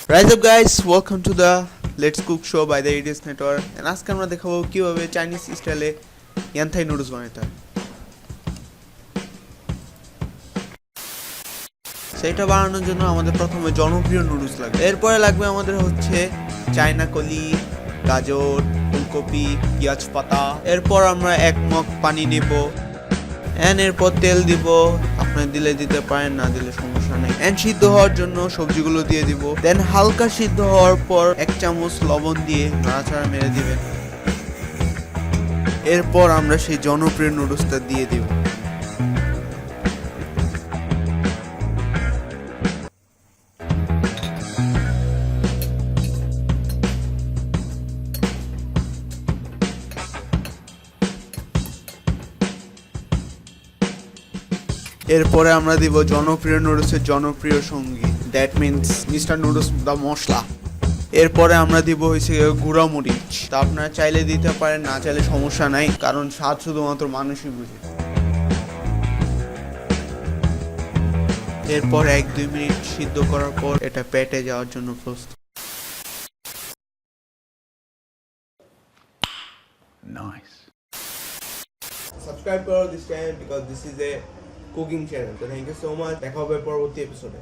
Rise up guys, welcome to the Let's Cook show by the Idiots Network. And আজকে আমরা দেখাবো কিভাবে Chinese স্টাইলে ইয়ানথাই নুডলস বানাতে হয়। সেটা বানানোর জন্য আমাদের প্রথমে জনপ্রিয় নুডলস লাগবে। এরপরে লাগবে আমাদের হচ্ছে চায়না কলি, গাজর, ফুলকপি, পেঁয়াজ পাতা। এরপর আমরা 1 মগ পানি নেব এন্ড এরপর তেল দিব। আপনারা দিলে দিতে পারেন, না দিলে সমস্যা নেই। এন্ড সিদ্ধ হওয়ার জন্য সবজিগুলো দিয়ে দিব। দেন হালকা সিদ্ধ হওয়ার পর 1 চামচ লবণ দিয়ে নাড়াচাড়া মেরে দিবেন। এরপর আমরা সেই জনপ্রিয় নুডলসটা দিয়ে দিব। এরপরে আমরা দিব জনপ্রিয় নুডলসের জনপ্রিয় সঙ্গী, দ্যাট মিন্স মিস্টার নুডলস দা মশলা। এরপরে আমরা দিব হচ্ছে গুঁড়া মরিচ। তা আপনারা চাইলে দিতে পারেন, না চাইলে সমস্যা নাই, কারণ স্বাদ শুধুমাত্র মানুষই বুঝে। এরপর 1-2 মিনিট সিদ্ধ করার পর এটা পেটে যাওয়ার জন্য প্রস্তুত। নাইস। সাবস্ক্রাইব করো this channel because this is a cooking channel. So thank you so much. দেখা হবে পরবর্তী এপিসোডে।